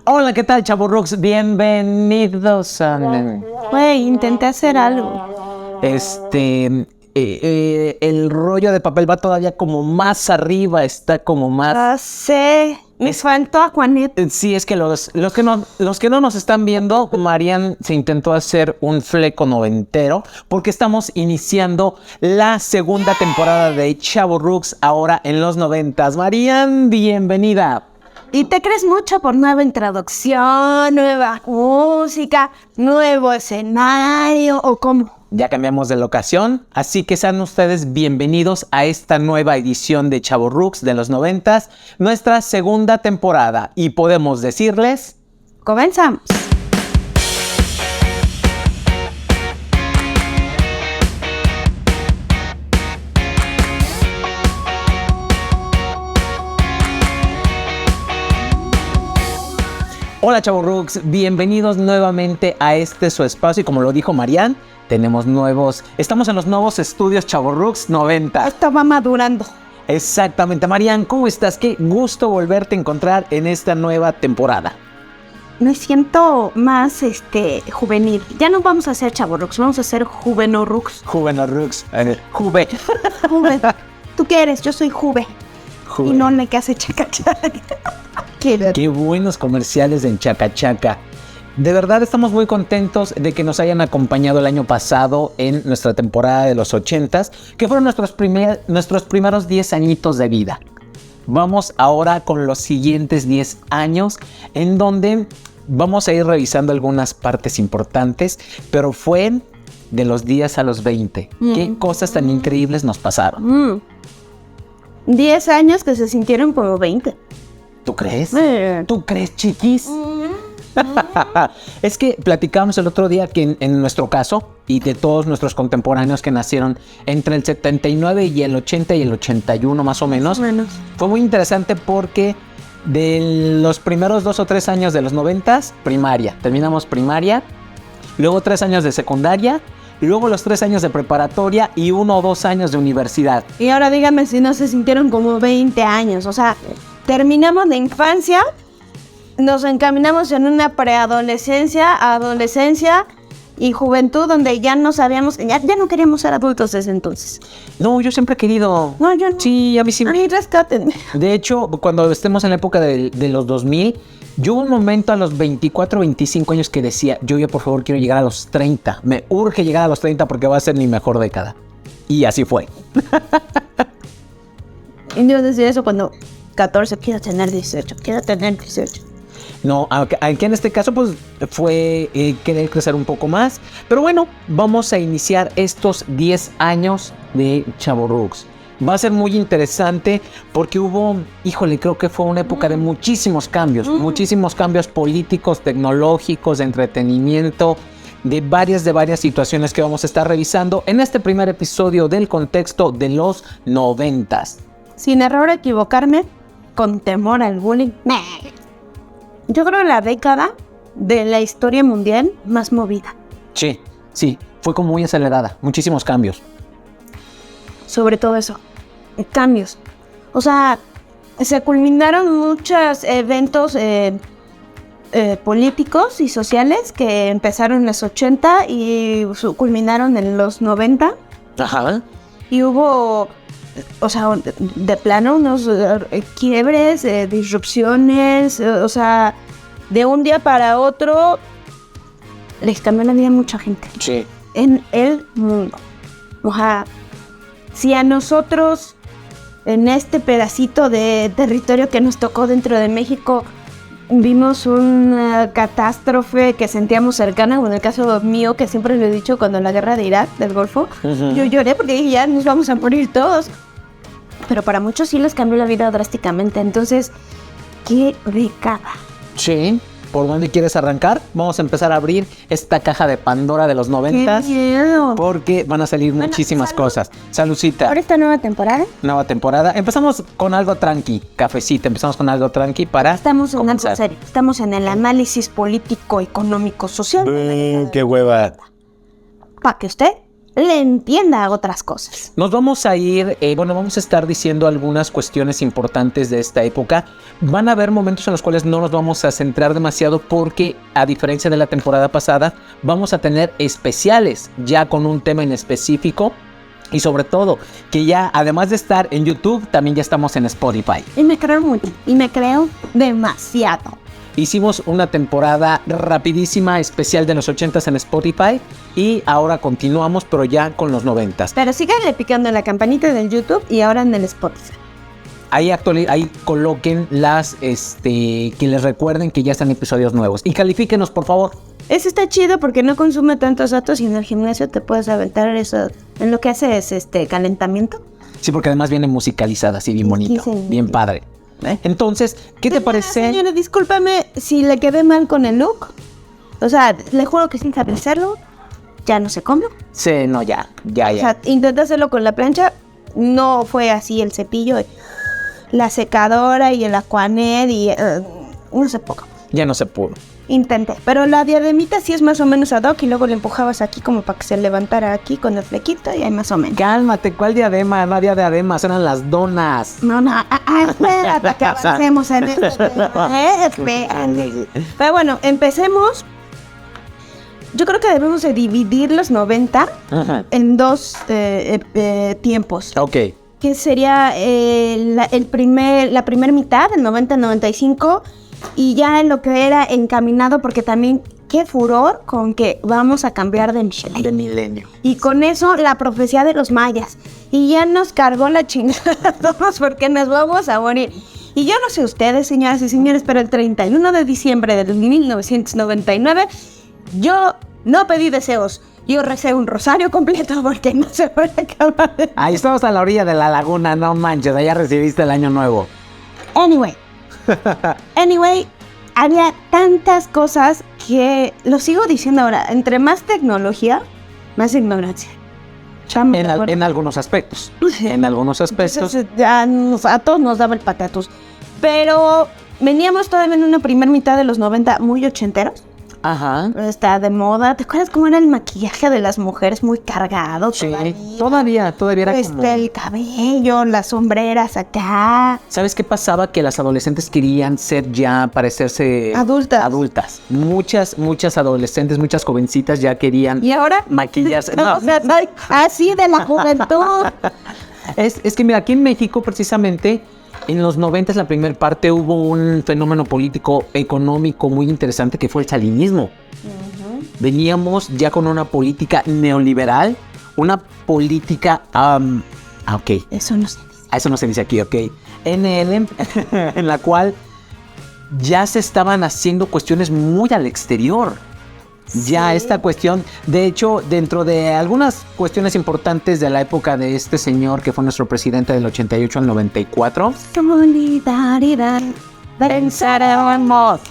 Hola, ¿qué tal, chavorrucks? Bienvenidos a... Güey, intenté hacer algo. El rollo de papel va todavía como más arriba, está como más... Sé, me faltó a Juanita. Sí, es que los que no nos están viendo, Marian se intentó hacer un fleco noventero porque estamos iniciando la segunda temporada de Chavorrucks ahora en los 90s. Marian, bienvenida. Y te crees mucho por nueva introducción, nueva música, nuevo escenario, ¿o cómo? Ya cambiamos de locación, así que sean ustedes bienvenidos a esta nueva edición de Chavorrucks de los 90s, nuestra segunda temporada. Y podemos decirles... ¡Comenzamos! Hola, Chavorrucks, bienvenidos nuevamente a este su espacio. Y como lo dijo Marian, estamos en los nuevos estudios Chavorrucks 90. Esto va madurando. Exactamente. Marian, ¿cómo estás? Qué gusto volverte a encontrar en esta nueva temporada. Me siento más juvenil. Ya no vamos a hacer Chavorrucks, vamos a hacer Juvenorrucks. Juvenorrucks. Juve. ¿Tú qué eres? Yo soy Juve. Y no le que hace chaca chaca. Qué buenos comerciales en Chaca Chaca. De verdad estamos muy contentos de que nos hayan acompañado el año pasado en nuestra temporada de los 80s, que fueron nuestros primeros 10 añitos de vida. Vamos ahora con los siguientes 10 años, en donde vamos a ir revisando algunas partes importantes, pero fue de los 10 a los 20. Qué cosas tan increíbles nos pasaron. 10 años que se sintieron como 20. ¿Tú crees? ¿Tú crees, chiquis? Es que platicábamos el otro día que en nuestro caso y de todos nuestros contemporáneos que nacieron entre el 79 y el 80 y el 81 más o menos, fue muy interesante porque de los primeros 2 o 3 años de los 90s, primaria, terminamos primaria, luego 3 años de secundaria, luego los 3 años de preparatoria y 1 o 2 años de universidad. Y ahora díganme si no se sintieron como 20 años, o sea... Terminamos la infancia, nos encaminamos en una preadolescencia, adolescencia y juventud donde ya no sabíamos, ya no queríamos ser adultos desde entonces. No, yo siempre he querido. No, yo no. Sí, a mí sí. Ay, rescátenme. De hecho, cuando estemos en la época de los 2000, yo hubo un momento a los 24, 25 años que decía, yo ya por favor quiero llegar a los 30. Me urge llegar a los 30 porque va a ser mi mejor década. Y así fue. Y yo decía eso cuando... 14, quiero tener 18. No, aquí en este caso pues fue querer crecer un poco más. Pero bueno, vamos a iniciar estos 10 años de Chavorrucks. Va a ser muy interesante porque creo que fue una época de muchísimos cambios. Muchísimos cambios políticos, tecnológicos, de entretenimiento, de varias situaciones que vamos a estar revisando en este primer episodio del contexto de los 90s. Sin error equivocarme, con temor al bullying. Yo creo la década de la historia mundial más movida. Sí, fue como muy acelerada, muchísimos cambios. Sobre todo eso, cambios. O sea, se culminaron muchos eventos políticos y sociales que empezaron en los 80 y culminaron en los 90. Ajá. Y hubo... O sea, de plano, unos quiebres, disrupciones, o sea, de un día para otro les cambió la vida a mucha gente. Sí. En el mundo. O sea, si a nosotros, en este pedacito de territorio que nos tocó dentro de México, vimos una catástrofe que sentíamos cercana, como en el caso mío, que siempre lo he dicho, cuando la guerra de Irak, del Golfo, yo lloré porque dije, ya nos vamos a morir todos. Pero para muchos sí les cambió la vida drásticamente. Entonces, ¿qué década? Sí. ¿Por dónde quieres arrancar? Vamos a empezar a abrir esta caja de Pandora de los 90s. ¡Qué miedo! Porque van a salir muchísimas cosas. Saludcita. ¿Ahora esta nueva temporada? Nueva temporada. Empezamos con algo tranqui, cafecito. Empezamos con algo tranqui para Estamos en algo serio. Estamos en el análisis político, económico, social. ¡Qué hueva! Para que usted le entienda a otras cosas. Nos vamos a ir, vamos a estar diciendo algunas cuestiones importantes de esta época. Van a haber momentos en los cuales no nos vamos a centrar demasiado porque, a diferencia de la temporada pasada, vamos a tener especiales ya con un tema en específico. Y sobre todo, que ya además de estar en YouTube, también ya estamos en Spotify. Y me creo mucho, y me creo demasiado. Hicimos una temporada rapidísima especial de los 80s en Spotify y ahora continuamos, pero ya con los 90s. Pero síganle picando en la campanita del YouTube y ahora en el Spotify. Ahí coloquen que les recuerden que ya están episodios nuevos. Y califíquenos, por favor. Eso está chido porque no consume tantos datos y en el gimnasio te puedes aventar eso. En lo que hace es calentamiento. Sí, porque además viene musicalizada, así bien bonito, Sí. bien padre. Entonces, ¿qué te parece? Señora, discúlpame si le quedé mal con el look. O sea, le juro que sin saber hacerlo, ya no se come. Sí, no, ya. O sea, intenté hacerlo con la plancha, no fue así el cepillo, la secadora y el Aquanet y no sé poco. Ya no se pudo. Intenté, pero la diademita sí es más o menos ad hoc y luego le empujabas aquí como para que se levantara aquí con el flequito y ahí más o menos. Cálmate, ¿cuál diadema? No había diademas, eran las donas. No, espérate que avancemos en esto. Espérate. Pero bueno, empecemos. Yo creo que debemos de dividir los 90 Ajá. en dos tiempos. Ok. Que sería la primera mitad, el 90-95, y ya en lo que era encaminado, porque también qué furor con que vamos a cambiar de milenio. De milenio. Y con eso la profecía de los mayas. Y ya nos cargó la chingada a todos porque nos vamos a morir. Y yo no sé ustedes, señoras y señores, pero el 31 de diciembre de 1999, yo no pedí deseos. Yo recé un rosario completo porque no se puede acabar. Ahí estamos a la orilla de la laguna, no manches, allá recibiste el año nuevo. Anyway, había tantas cosas que lo sigo diciendo ahora. Entre más tecnología, más ignorancia. En algunos aspectos. En algunos aspectos. Entonces, ya a todos nos daba el patatus. Pero veníamos todavía en una primera mitad de los 90 muy ochenteros. Ajá. Está de moda. ¿Te acuerdas cómo era el maquillaje de las mujeres muy cargado? Sí, todavía era como... El cabello, las sombreras acá. ¿Sabes qué pasaba? Que las adolescentes querían ser ya, parecerse... Adultas. Muchas adolescentes, muchas jovencitas ya querían... ¿Y ahora? Maquillarse. No, así de la juventud. Es que mira, aquí en México precisamente... En los 90, la primera parte, hubo un fenómeno político económico muy interesante que fue el salinismo. Veníamos ya con una política neoliberal, una política... ok. Eso no se dice. Eso no se dice aquí, ok. En la cual ya se estaban haciendo cuestiones muy al exterior. Ya Sí. esta cuestión, de hecho, dentro de algunas cuestiones importantes de la época de este señor que fue nuestro presidente del 88 al 94. Solidaridad, pensaremos.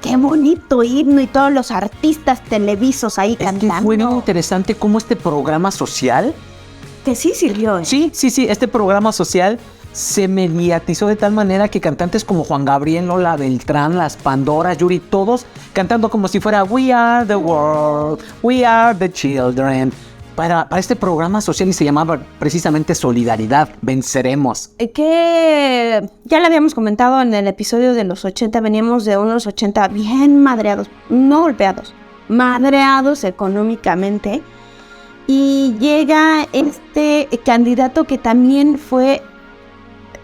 Qué bonito himno y todos los artistas televisos ahí Es que cantando. fue muy interesante cómo este programa social, Que sí sirvió. sí, este programa social se mediatizó de tal manera que cantantes como Juan Gabriel, Lola Beltrán, las Pandoras, Yuri, todos cantando como si fuera We are the world, we are the children. Para este programa social y se llamaba precisamente Solidaridad, venceremos. Que ya lo habíamos comentado en el episodio de los 80, veníamos de unos 80 bien madreados, no golpeados, madreados económicamente. Y llega este candidato que también fue...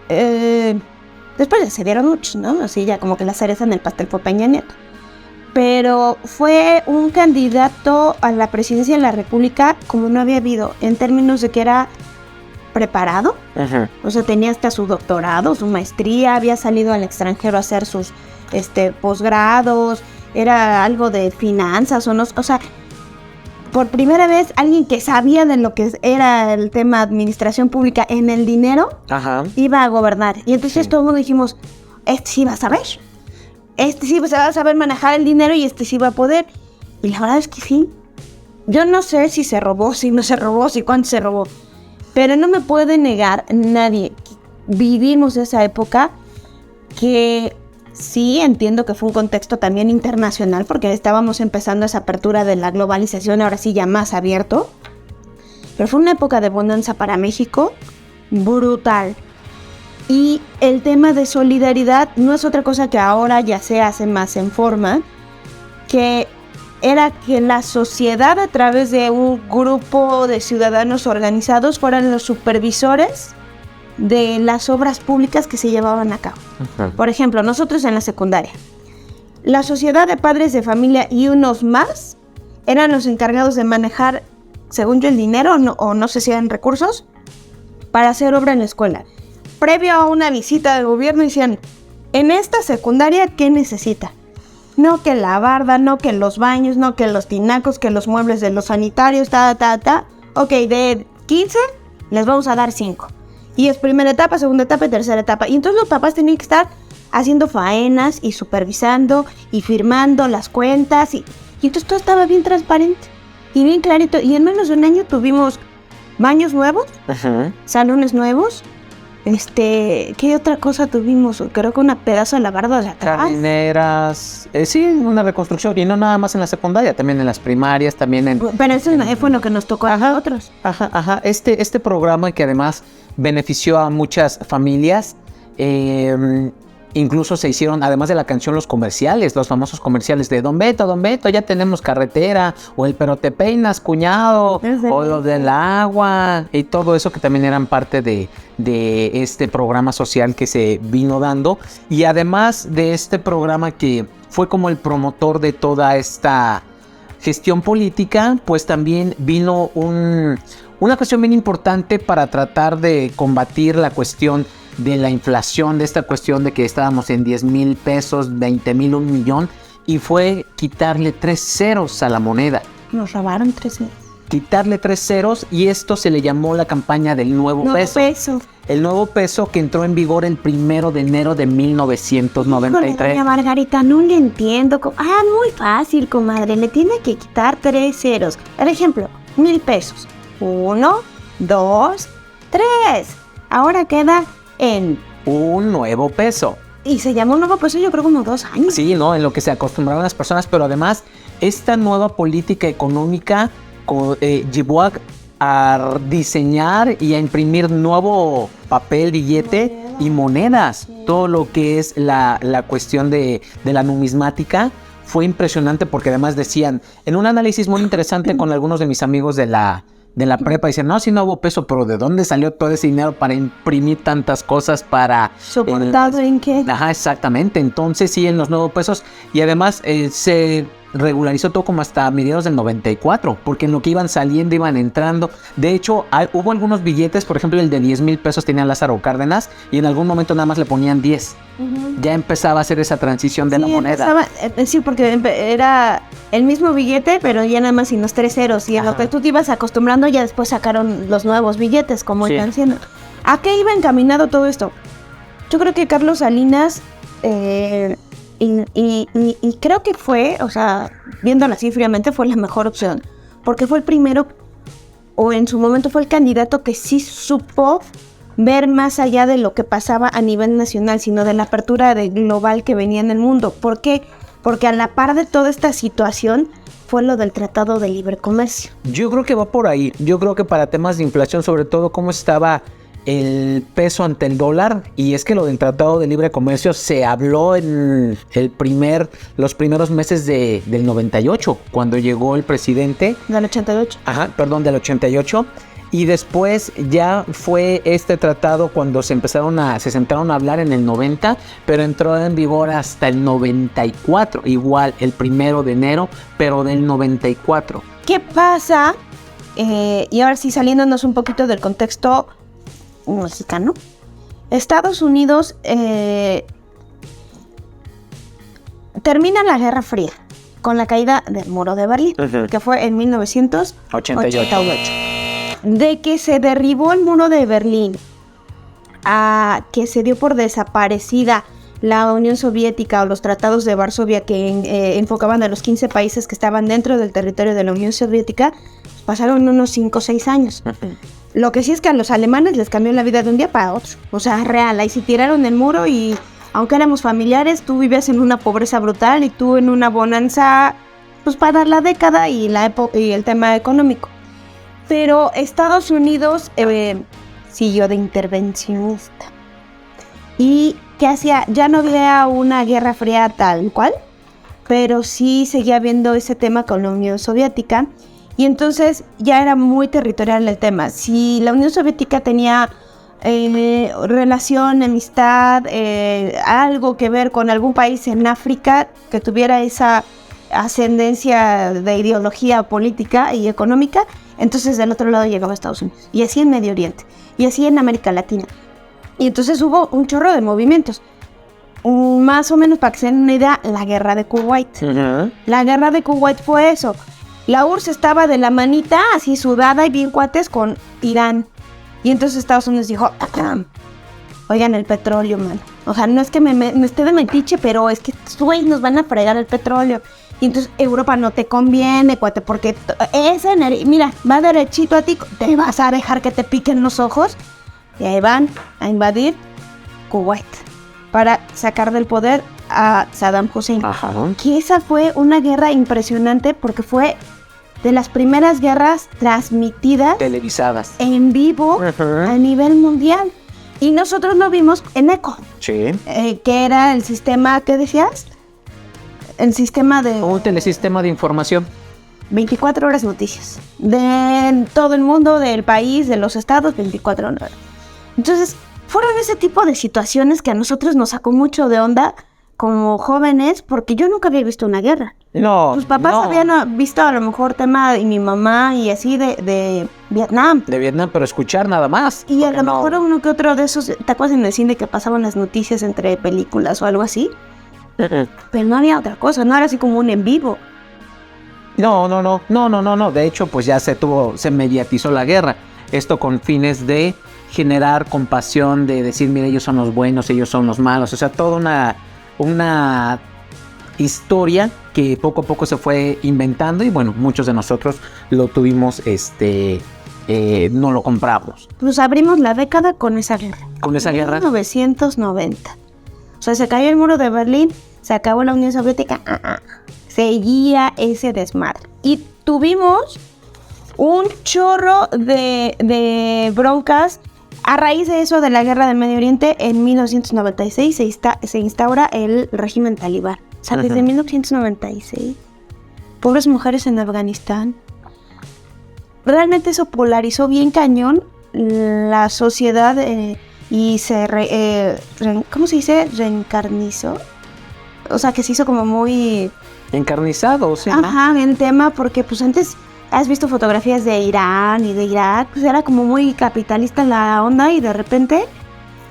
después ya se dieron muchos, ¿no? Así ya como que la cereza en el pastel fue Peña Nieto. Pero fue un candidato a la presidencia de la República como no había habido, en términos de que era preparado. O sea, tenía hasta su doctorado, su maestría, había salido al extranjero a hacer sus posgrados, era algo de finanzas o no, o sea, por primera vez alguien que sabía de lo que era el tema administración pública en el dinero, Ajá. iba a gobernar. Y entonces Sí. todo el mundo dijimos, este sí va a saber. Este sí se va a saber manejar el dinero y este sí va a poder. Y la verdad es que sí. Yo no sé si se robó, si no se robó, si cuánto se robó. Pero no me puede negar nadie que vivimos esa época que Sí, entiendo que fue un contexto también internacional porque estábamos empezando esa apertura de la globalización, ahora sí ya más abierto. Pero fue una época de bonanza para México brutal. Y el tema de solidaridad no es otra cosa que ahora ya se hace más en forma, que era que la sociedad a través de un grupo de ciudadanos organizados fueran los supervisores de las obras públicas que se llevaban a cabo. Por ejemplo, nosotros en la secundaria, la sociedad de padres de familia y unos más eran los encargados de manejar, según yo, el dinero o no sé si eran recursos para hacer obra en la escuela. Previo a una visita de gobierno decían, en esta secundaria, ¿qué necesita? No que la barda, no que los baños, no que los tinacos, que los muebles de los sanitarios, Ok, de 15 les vamos a dar 5. Y es primera etapa, segunda etapa y tercera etapa. Y entonces los papás tenían que estar haciendo faenas y supervisando y firmando las cuentas. Y entonces todo estaba bien transparente y bien clarito. Y en menos de un año tuvimos baños nuevos, salones nuevos. ¿Qué otra cosa tuvimos? Creo que una pedazo de la barda de atrás. Jardineras, sí, una reconstrucción. Y no nada más en la secundaria, también en las primarias, también en... Pero eso fue lo que nos tocó a nosotros. Este programa que además benefició a muchas familias, incluso se hicieron, además de la canción, los comerciales, los famosos comerciales de Don Beto, ya tenemos carretera, o el pero te peinas, cuñado, o lo del agua, y todo eso que también eran parte de este programa social que se vino dando. Y además de este programa que fue como el promotor de toda esta gestión política, pues también vino una cuestión bien importante para tratar de combatir la cuestión de la inflación, de esta cuestión de que estábamos en 10,000 pesos, 20,000, 1,000,000, y fue quitarle 3 ceros a la moneda. Nos robaron 3 ceros. Quitarle 3 ceros, y esto se le llamó la campaña del nuevo peso. El nuevo peso que entró en vigor el 1 de enero de 1993. Híjole, doña Margarita, no le entiendo. Muy fácil, comadre. Le tiene que quitar 3 ceros. Por ejemplo, 1,000 pesos. 1, 2, 3. Ahora queda en un nuevo peso. Y se llamó nuevo peso, yo creo, como 2 años. Sí, ¿no? En lo que se acostumbraban las personas, pero además esta nueva política económica llevó a diseñar y a imprimir nuevo papel, billete y monedas. Todo lo que es la cuestión de la numismática fue impresionante, porque además decían, en un análisis muy interesante con algunos de mis amigos de la prepa, dicen, no, sí, no hubo peso, pero ¿de dónde salió todo ese dinero para imprimir tantas cosas para... ¿Soportado en qué? Ajá, exactamente. Entonces sí, en los nuevos pesos. Y además se regularizó todo como hasta mediados del 94, porque en lo que iban saliendo, iban entrando. De hecho, hubo algunos billetes, por ejemplo, el de 10,000 pesos tenía Lázaro Cárdenas, y en algún momento nada más le ponían 10. Ya empezaba a hacer esa transición de la moneda. Sí, porque era el mismo billete, pero ya nada más sin los 3 ceros. Y a lo que tú te ibas acostumbrando, ya después sacaron los nuevos billetes, como iban siendo. ¿A qué iba encaminado todo esto? Yo creo que Carlos Salinas, y creo que fue, o sea, viéndolo así fríamente, fue la mejor opción. Porque fue el primero, o en su momento fue el candidato que sí supo ver más allá de lo que pasaba a nivel nacional, sino de la apertura global que venía en el mundo. ¿Por qué? Porque a la par de toda esta situación fue lo del Tratado de Libre Comercio. Yo creo que va por ahí. Yo creo que para temas de inflación, sobre todo cómo estaba el peso ante el dólar, y es que lo del Tratado de Libre Comercio se habló en los primeros meses del 98, cuando llegó el presidente. Del 88. Del 88. Y después ya fue este tratado cuando se sentaron a hablar en el 90, pero entró en vigor hasta el 94, igual el 1 de enero, pero del 94. ¿Qué pasa? Y ahora sí, saliéndonos un poquito del contexto mexicano, Estados Unidos termina la Guerra Fría con la caída del muro de Berlín, que fue en 1988. De que se derribó el muro de Berlín a que se dio por desaparecida la Unión Soviética o los tratados de Varsovia que enfocaban a los 15 países que estaban dentro del territorio de la Unión Soviética, pasaron unos 5 o 6 años. Lo que sí es que a los alemanes les cambió la vida de un día para otro. O sea, real, ahí se tiraron el muro y aunque éramos familiares, tú vivías en una pobreza brutal y tú en una bonanza, pues para la década y y el tema económico. Pero Estados Unidos siguió de intervencionista. ¿Y qué hacía? Ya no había una guerra fría tal cual, pero sí seguía habiendo ese tema con la Unión Soviética. Y entonces ya era muy territorial el tema. Si la Unión Soviética tenía relación, amistad, algo que ver con algún país en África que tuviera esa ascendencia de ideología política y económica, entonces del otro lado llegaba Estados Unidos. Y así en Medio Oriente. Y así en América Latina. Y entonces hubo un chorro de movimientos. Más o menos, para que se den una idea, la guerra de Kuwait. Uh-huh. La guerra de Kuwait fue eso. La URSS estaba de la manita, así sudada y bien cuates con Irán. Y entonces Estados Unidos dijo, oigan, el petróleo, mano. O sea, no es que me esté de metiche, pero es que estos güeyes nos van a fregar el petróleo. Y entonces Europa no te conviene, cuate, porque esa energía, mira, va derechito a ti, te vas a dejar que te piquen los ojos. Y ahí van a invadir Kuwait para sacar del poder a Saddam Hussein. Ajá. Que esa fue una guerra impresionante porque fue de las primeras guerras transmitidas Televisadas. en vivo Uh-huh. a nivel mundial. Y nosotros lo vimos en ECO, Sí. que era el sistema, ¿qué decías? El sistema de Un telesistema de información. 24 horas noticias. De todo el mundo, del país, de los estados, 24 horas. Entonces, fueron ese tipo de situaciones que a nosotros nos sacó mucho de onda como jóvenes, porque yo nunca había visto una guerra. No. Tus papás no. habían visto a lo mejor tema, y mi mamá, y así de Vietnam. De Vietnam, pero escuchar nada más. Y a Porque lo mejor uno que otro de esos, ¿te acuerdas en el cine que pasaban las noticias entre películas o algo así? Uh-uh. Pero no había otra cosa, no era así como un en vivo. No. De hecho, pues ya se mediatizó la guerra. Esto con fines de generar compasión, de decir, mira, ellos son los buenos, ellos son los malos. O sea, toda una historia que poco a poco se fue inventando y bueno, muchos de nosotros lo tuvimos, no lo compramos. Pues abrimos la década con esa guerra. Con esa guerra. 1990. O sea, se cayó el muro de Berlín, se acabó la Unión Soviética. Seguía ese desmadre. Y tuvimos un chorro de broncas. A raíz de eso, de la guerra del Medio Oriente, en 1996 se instaura el régimen talibán. O sea, desde 1996. Pobres mujeres en Afganistán. Realmente eso polarizó bien cañón la sociedad y se ¿cómo se dice? Reencarnizó. O sea, que se hizo como muy... Encarnizado, o sea, ¿no? Ajá, en tema, porque pues antes has visto fotografías de Irán y de Irak, pues era como muy capitalista la onda y de repente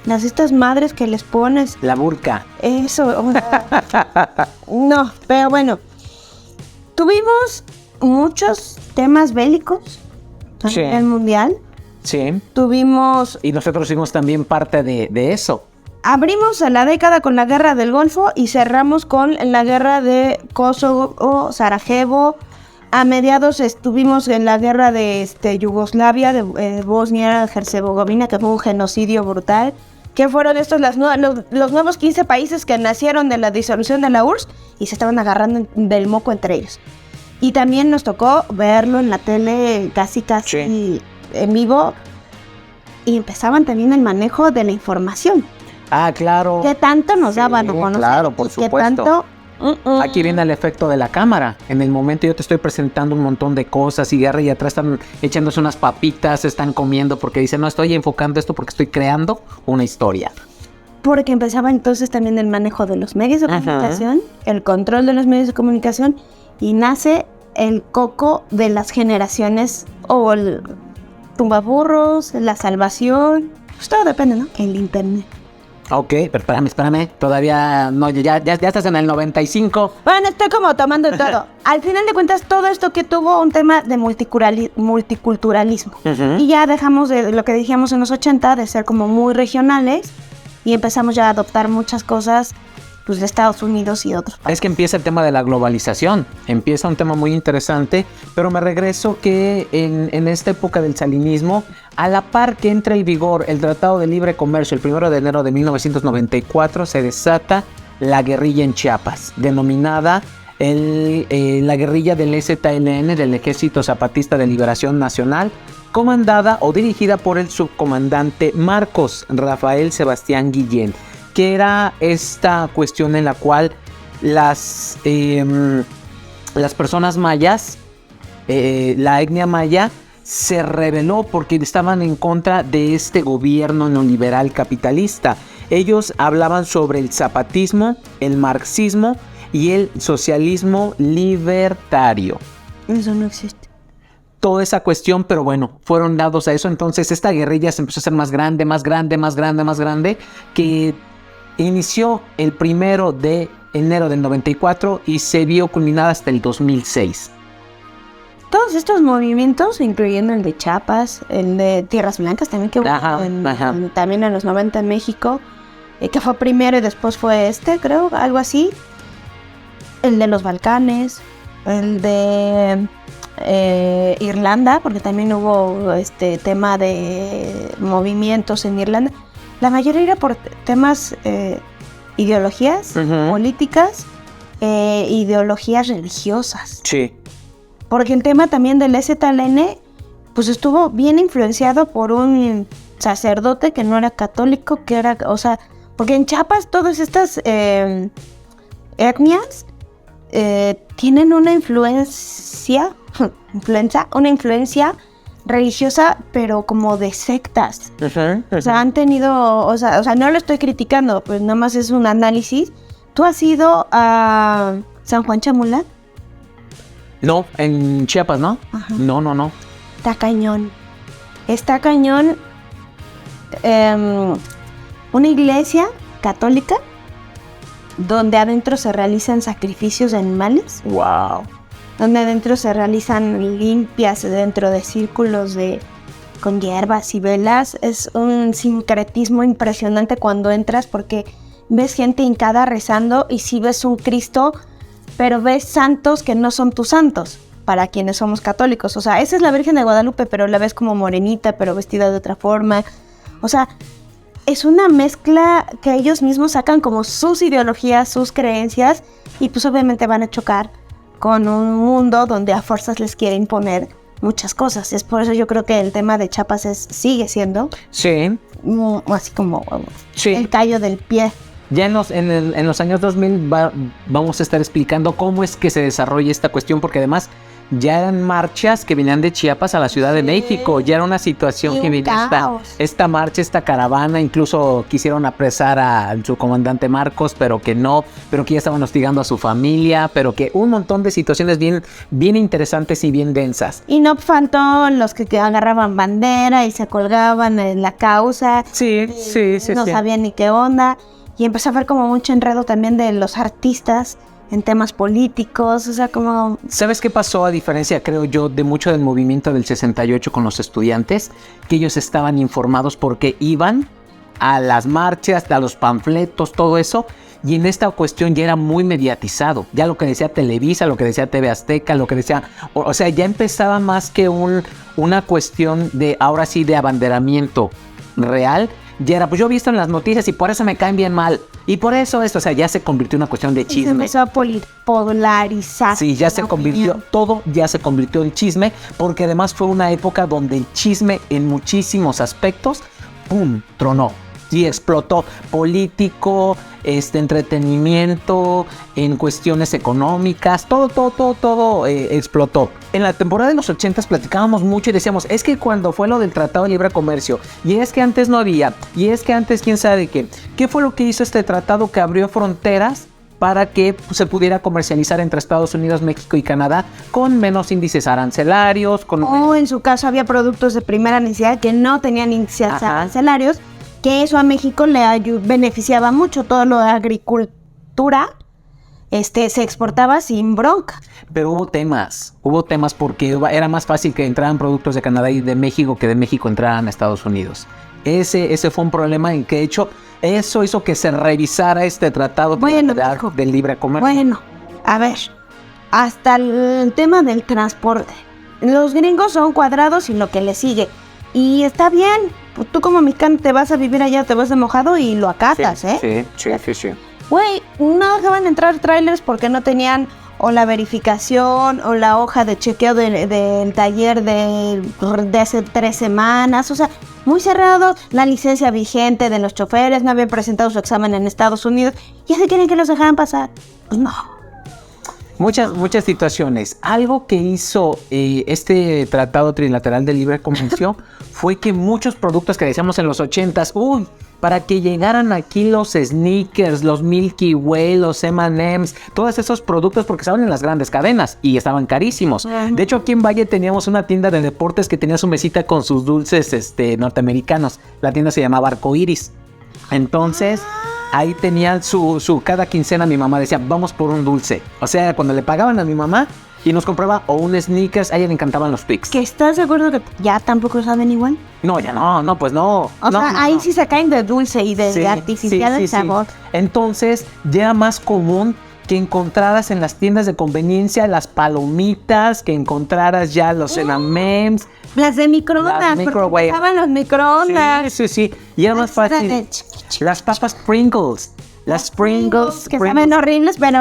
estas madres que les pones, La burka. eso, o sea, no, pero bueno, tuvimos muchos temas bélicos a Sí. nivel mundial, Sí. tuvimos, Y nosotros fuimos también parte de eso. abrimos la década con la guerra del Golfo y cerramos con la guerra de Kosovo o Sarajevo. A mediados estuvimos en la guerra de Yugoslavia, de Bosnia-Herzegovina, que fue un genocidio brutal. Que fueron estos los nuevos 15 países que nacieron de la disolución de la URSS y se estaban agarrando del moco entre ellos. Y también nos tocó verlo en la tele casi Sí. en vivo. Y empezaban también el manejo de la información. Ah, claro. ¿Qué tanto nos Sí, daban a conocer? claro, por ¿Qué supuesto. tanto? Aquí viene el efecto de la cámara. En el momento yo te estoy presentando un montón de cosas y Guerra y atrás están echándose unas papitas, están comiendo porque dicen, no estoy enfocando esto porque estoy creando una historia. Porque empezaba entonces también el manejo de los medios de Ajá. comunicación, el control de los medios de comunicación, y nace el coco de las generaciones, o el tumbaburros, la salvación, pues todo depende, ¿no? El internet. Ok, pero espérame. Todavía no, ya estás en el 95. Bueno, estoy como tomando todo. Al final de cuentas, todo esto que tuvo un tema de multiculturalismo. Ujú. Y ya dejamos de lo que dijimos en los 80, de ser como muy regionales, y empezamos ya a adoptar muchas cosas pues, de Estados Unidos y otros países. Es que empieza el tema de la globalización, empieza un tema muy interesante, pero me regreso que en esta época del salinismo, a la par que entra en vigor el Tratado de Libre Comercio el 1 de enero de 1994, se desata la guerrilla en Chiapas, denominada la guerrilla del EZLN, del Ejército Zapatista de Liberación Nacional, comandada o dirigida por el subcomandante Marcos Rafael Sebastián Guillén, que era esta cuestión en la cual las personas mayas, la etnia maya, se rebeló porque estaban en contra de este gobierno neoliberal capitalista. Ellos hablaban sobre el zapatismo, el marxismo y el socialismo libertario. Eso no existe. Toda esa cuestión, pero bueno, fueron dados a eso. Entonces esta guerrilla se empezó a hacer más grande, que inició el 1 de enero del 94 y se vio culminada hasta el 2006. Todos estos movimientos, incluyendo el de Chiapas, el de Tierras Blancas también, que hubo también en los 90 en México, que fue primero y después fue creo, algo así. El de los Balcanes, el de Irlanda, porque también hubo tema de movimientos en Irlanda. La mayoría era por temas ideologías políticas, ideologías religiosas. Sí. Porque el tema también del EZLN, pues estuvo bien influenciado por un sacerdote que no era católico, que era, o sea, porque en Chiapas todas estas etnias tienen una influencia religiosa, pero como de sectas. O sea, han tenido, o sea, no lo estoy criticando, pues nada más es un análisis. ¿Tú has ido a San Juan Chamula? No, en Chiapas, ¿no? Ajá. No. Está cañón. Una iglesia católica donde adentro se realizan sacrificios de animales. Wow. Donde adentro se realizan limpias dentro de círculos con hierbas y velas. Es un sincretismo impresionante cuando entras, porque ves gente hincada rezando y sí ves un Cristo, pero ves santos que no son tus santos, para quienes somos católicos. O sea, esa es la Virgen de Guadalupe, pero la ves como morenita, pero vestida de otra forma. O sea, es una mezcla que ellos mismos sacan como sus ideologías, sus creencias, y pues obviamente van a chocar con un mundo donde a fuerzas les quiere imponer muchas cosas. Es por eso yo creo que el tema de Chiapas sigue siendo así como el callo del pie. Ya en los años 2000 vamos a estar explicando cómo es que se desarrolla esta cuestión, porque además ya eran marchas que venían de Chiapas a la Ciudad de México. Ya era una situación que venía esta marcha, esta caravana. Incluso quisieron apresar a su comandante Marcos, pero que ya estaban hostigando a su familia, pero que un montón de situaciones bien interesantes y bien densas. Y no faltó los que agarraban bandera y se colgaban en la causa. Sí. No sabían ni qué onda. Y empezó a ver como mucho enredo también de los artistas en temas políticos, o sea, como... ¿Sabes qué pasó, a diferencia, creo yo, de mucho del movimiento del 68 con los estudiantes? Que ellos estaban informados porque iban a las marchas, a los panfletos, todo eso, y en esta cuestión ya era muy mediatizado. Ya lo que decía Televisa, lo que decía TV Azteca, lo que decía... O sea, ya empezaba más que una cuestión de, ahora sí, de abanderamiento real. Ya era, pues yo he visto en las noticias y por eso me caen bien mal. Y por eso esto, o sea, ya se convirtió en una cuestión de chisme. Se empezó a polarizar. Sí, ya se convirtió, todo ya se convirtió en chisme, porque además fue una época donde el chisme en muchísimos aspectos, ¡pum!, tronó. Sí, explotó. Político, entretenimiento, en cuestiones económicas, todo explotó. En la temporada de los 80s platicábamos mucho y decíamos, es que cuando fue lo del Tratado de Libre Comercio, y es que antes no había, y es que antes quién sabe qué fue lo que hizo este tratado que abrió fronteras para que se pudiera comercializar entre Estados Unidos, México y Canadá con menos índices arancelarios. O en su caso había productos de primera necesidad que no tenían índices arancelarios, que eso a México le beneficiaba mucho. Todo lo de agricultura se exportaba sin bronca. Pero hubo temas porque era más fácil que entraran productos de Canadá y de México que de México entraran a Estados Unidos. Ese fue un problema en que, de hecho, eso hizo que se revisara este tratado del libre comercio. Bueno, a ver, hasta el tema del transporte. Los gringos son cuadrados y lo que les sigue. Y está bien, pues tú como mexicano te vas a vivir allá, te vas de mojado y lo acatas, ¿eh? Sí. Güey, no dejaban entrar trailers porque no tenían o la verificación o la hoja de chequeo del taller de hace 3 semanas. O sea, muy cerrado, la licencia vigente de los choferes, no habían presentado su examen en Estados Unidos. ¿Ya se quieren que los dejaran pasar? Pues no. Muchas situaciones. Algo que hizo este tratado trilateral de libre comercio fue que muchos productos que decíamos en los 80s, para que llegaran aquí los Snickers, los Milky Way, los M&M's, todos esos productos porque estaban en las grandes cadenas y estaban carísimos. De hecho, aquí en Valle teníamos una tienda de deportes que tenía su mesita con sus dulces norteamericanos. La tienda se llamaba Arcoiris. Entonces, ahí tenían cada quincena mi mamá decía, vamos por un dulce. O sea, cuando le pagaban a mi mamá y nos compraba o un Snickers, a ella le encantaban los Pix. ¿Que estás de acuerdo que ya tampoco saben igual? No, ya no, pues no. O sea, ahí sí se caen de dulce y de artificial el sabor. Entonces, ya era más común que encontraras en las tiendas de conveniencia las palomitas, que encontraras ya los M&M's. Las de microondas, porque estaban los microondas. Sí. Y era más fácil. Las papas Pringles. Las Pringles. Que saben horribles, pero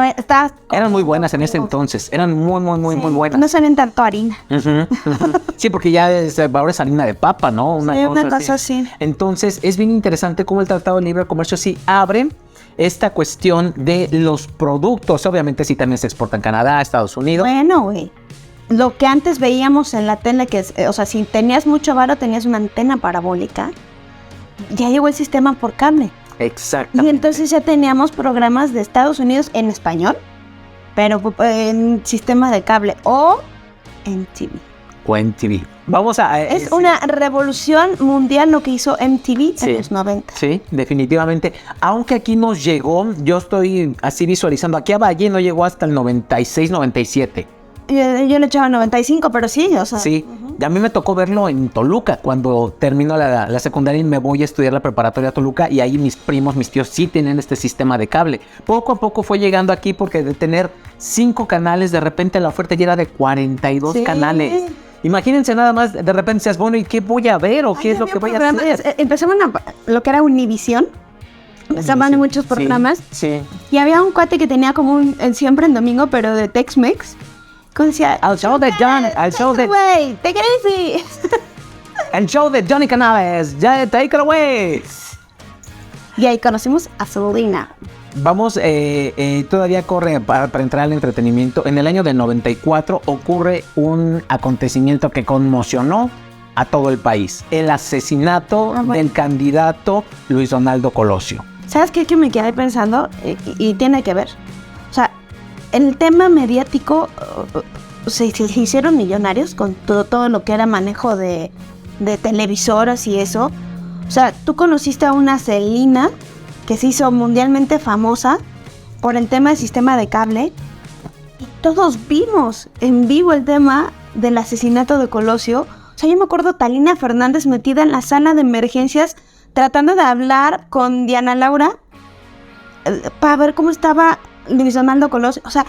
eran muy buenas en ese entonces. Eran muy buenas. No saben tanto harina. Sí, porque ya ahora es harina de papa, ¿no? Una cosa así. Entonces, es bien interesante cómo el Tratado de Libre Comercio sí abre esta cuestión de los productos. Obviamente sí también se exporta en Canadá, Estados Unidos. Bueno, güey. Lo que antes veíamos en la tele, o sea, si tenías mucho varo, tenías una antena parabólica. Ya llegó el sistema por cable. Exacto. Y entonces ya teníamos programas de Estados Unidos en español, pero en sistema de cable o MTV. O MTV. Vamos a... es una revolución mundial lo que hizo MTV en los 90. Sí, definitivamente. Aunque aquí nos llegó, yo estoy así visualizando, aquí a Valle no llegó hasta el 96, 97. Yo le echaba 95, pero sí, o sea. Sí, y a mí me tocó verlo en Toluca cuando termino la secundaria y me voy a estudiar la preparatoria a Toluca y ahí mis primos, mis tíos sí tienen este sistema de cable. Poco a poco fue llegando aquí porque de tener 5 canales, de repente la oferta ya era de 42 canales. Imagínense nada más, de repente seas bueno, ¿y qué voy a ver o qué es lo que voy a hacer? Empezaban lo que era Univisión. Empezaban muchos programas. Sí. Y había un cuate que tenía como siempre en domingo, pero de Tex-Mex. Decía, al show de John, Wey, take it easy. El show de Johnny Canaves, ya take it away. Y ahí conocimos a Selena. Vamos, todavía corre para entrar al entretenimiento. En el año del 94 ocurre un acontecimiento que conmocionó a todo el país. El asesinato del candidato Luis Donaldo Colosio. ¿Sabes qué? Que me quedé pensando y tiene que ver. O sea, el tema mediático se hicieron millonarios con todo lo que era manejo de televisoras y eso. O sea, tú conociste a una Selena que se hizo mundialmente famosa por el tema del sistema de cable. Y todos vimos en vivo el tema del asesinato de Colosio. O sea, yo me acuerdo Talina Fernández metida en la sala de emergencias tratando de hablar con Diana Laura para ver cómo estaba Luis Donaldo Colosio. O sea,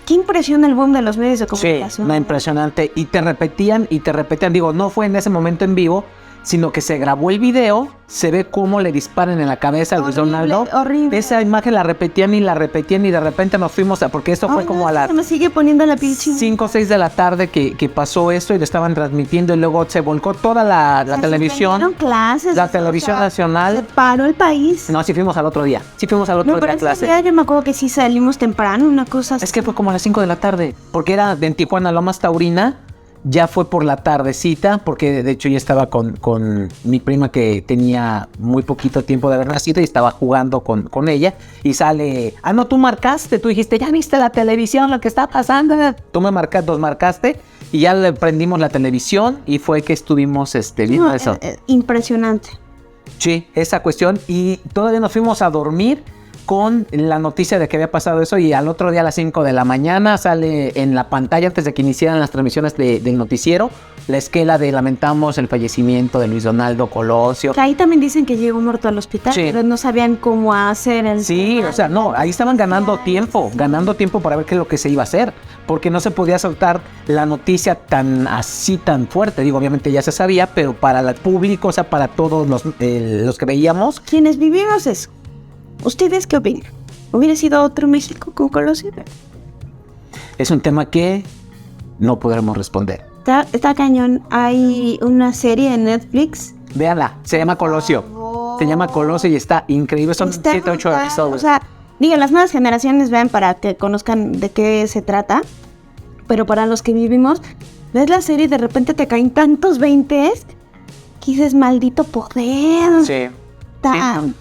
qué impresión el boom de los medios de comunicación. Sí, impresionante. Y te repetían. Digo, no fue en ese momento en vivo, sino que se grabó el video, se ve cómo le disparan en la cabeza a Luis Donaldo. Horrible. Esa imagen la repetían y de repente nos fuimos porque esto fue como a las me sigue poniendo la piel 5 o 6 de la tarde que pasó esto y lo estaban transmitiendo y luego se volcó toda la televisión. Clases. La televisión nacional. Se paró el país. No, sí fuimos al otro día. Sí fuimos al otro día a clase. Día yo me acuerdo que sí salimos temprano, una cosa así. Es que fue como a las 5 de la tarde, porque era en Tijuana, Lomas Taurina. Ya fue por la tardecita, porque de hecho ya estaba con mi prima que tenía muy poquito tiempo de haber nacido y estaba jugando con ella. Y sale, no, tú marcaste, tú dijiste, ya viste la televisión, lo que está pasando. Tú nos marcaste y ya le prendimos la televisión y fue que estuvimos viendo eso. Impresionante. Sí, esa cuestión. Y todavía nos fuimos a dormir con la noticia de que había pasado eso, y al otro día a las 5 de la mañana sale en la pantalla, antes de que iniciaran las transmisiones del noticiero, la esquela de lamentamos el fallecimiento de Luis Donaldo Colosio. Ahí también dicen que llegó muerto al hospital, Sí. pero no sabían cómo hacer el... Sí, o sea, no, ahí estaban ganando tiempo para ver qué es lo que se iba a hacer, porque no se podía soltar la noticia tan fuerte. Digo, obviamente ya se sabía, pero para el público, o sea, para todos los que veíamos. Quienes vivimos eso, ¿ustedes qué opinan? ¿Hubiera sido otro México con Colosio? Es un tema que no podremos responder. Está cañón. Hay una serie en Netflix. Véanla, se llama Colosio. Se llama Colosio y está increíble. Son 7, 8 brutal. episodios. O sea, digo, las nuevas generaciones vean para que conozcan de qué se trata. Pero para los que vivimos, ves la serie y de repente te caen tantos veintes que dices, maldito poder. Sí. Tan-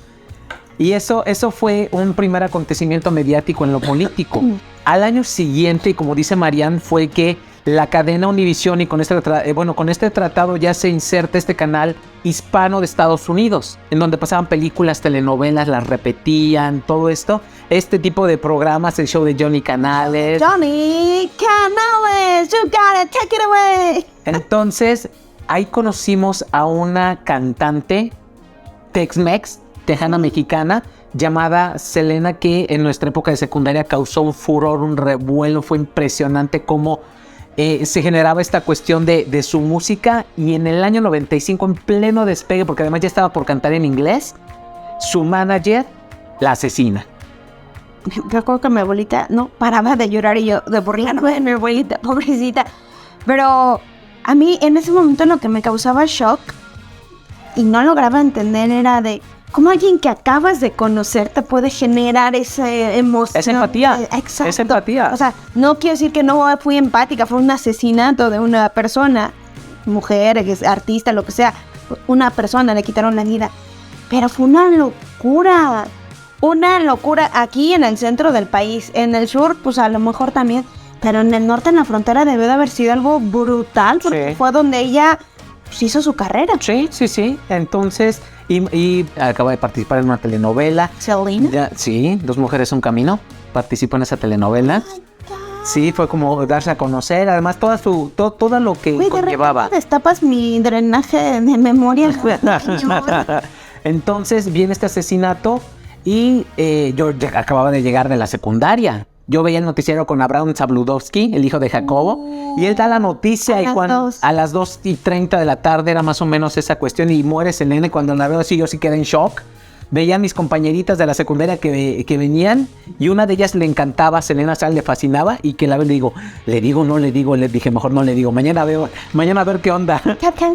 Y eso fue un primer acontecimiento mediático en lo político. Al año siguiente, y como dice Marian, fue que la cadena Univisión, y con este tratado ya se inserta este canal hispano de Estados Unidos, en donde pasaban películas, telenovelas, las repetían, todo esto. Este tipo de programas, el show de Johnny Canales. Johnny Canales, you gotta take it away. Entonces, ahí conocimos a una cantante Tex-Mex, tejana mexicana, llamada Selena, que en nuestra época de secundaria causó un furor, un revuelo. Fue impresionante cómo se generaba esta cuestión de su música, y en el año 95, en pleno despegue, porque además ya estaba por cantar en inglés, su manager la asesina. Recuerdo que mi abuelita no paraba de llorar y yo de burlarme de mi abuelita, pobrecita. Pero a mí en ese momento lo que me causaba shock y no lograba entender era de cómo alguien que acabas de conocer te puede generar esa emoción. Es empatía. Exacto. Es empatía. O sea, no quiero decir que no fui empática, fue un asesinato de una persona, mujer, artista, lo que sea. Una persona, le quitaron la vida. Pero fue una locura. Una locura aquí en el centro del país. En el sur, pues a lo mejor también. Pero en el norte, en la frontera, debió de haber sido algo brutal, porque Sí. fue donde ella pues, hizo su carrera. Sí. Entonces, y acaba de participar en una telenovela. Selena. Sí, Dos Mujeres Un Camino. Participó en esa telenovela. Sí, fue como darse a conocer. Además, todo lo que Güey, de conllevaba. repente destapas mi drenaje de memoria. Entonces viene este asesinato, y yo acababa de llegar de la secundaria. Yo veía el noticiero con Abraham Zabludovsky, el hijo de Jacobo, y él da la noticia a las 2:30 de la tarde, era más o menos esa cuestión, y muere Selena. Y cuando la veo así, yo sí quedé en shock. Veía a mis compañeritas de la secundaria que venían, y una de ellas le encantaba a Selena, o sea, le fascinaba, y que la vez le dije, mejor no le digo, mañana a ver qué onda.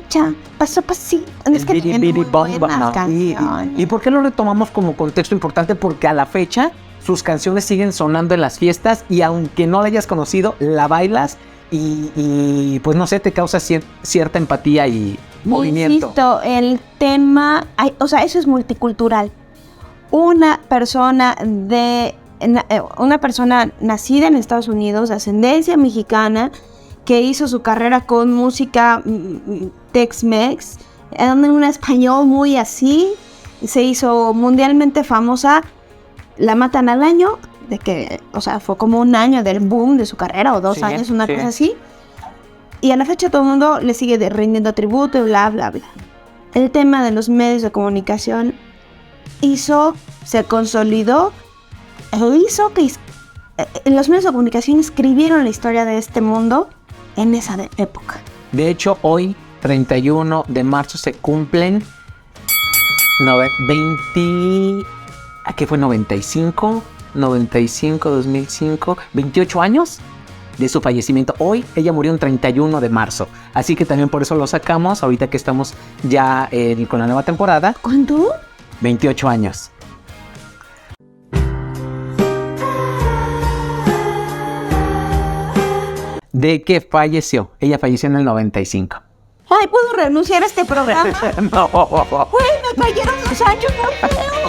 Cha, paso pasito. Es que Bidi, tiene bidi, muy bom, buenas bom. canciones. ¿Y por qué lo retomamos como contexto importante? Porque a la fecha sus canciones siguen sonando en las fiestas, y aunque no la hayas conocido, la bailas, y pues no sé, te causa cierta empatía y movimiento. Insisto, el tema, o sea, eso es multicultural. Una persona nacida en Estados Unidos, de ascendencia mexicana, que hizo su carrera con música Tex-Mex, en un español muy así, se hizo mundialmente famosa. La matan al año de que, o sea, fue como un año del boom de su carrera, o 2 años, una cosa así. Y a la fecha todo el mundo le sigue rindiendo tributo y bla, bla, bla. El tema de los medios de comunicación se consolidó, hizo que los medios de comunicación escribieron la historia de este mundo en esa época. De hecho, hoy, 31 de marzo, se cumplen 95, 2005, 28 años de su fallecimiento. Hoy ella murió el 31 de marzo, así que también por eso lo sacamos ahorita que estamos ya con la nueva temporada. ¿Cuánto? 28 años. ¿De qué falleció? Ella falleció en el 95. Ay, ¿puedo renunciar a este programa? No. Güey, me cayeron los años, no puedo.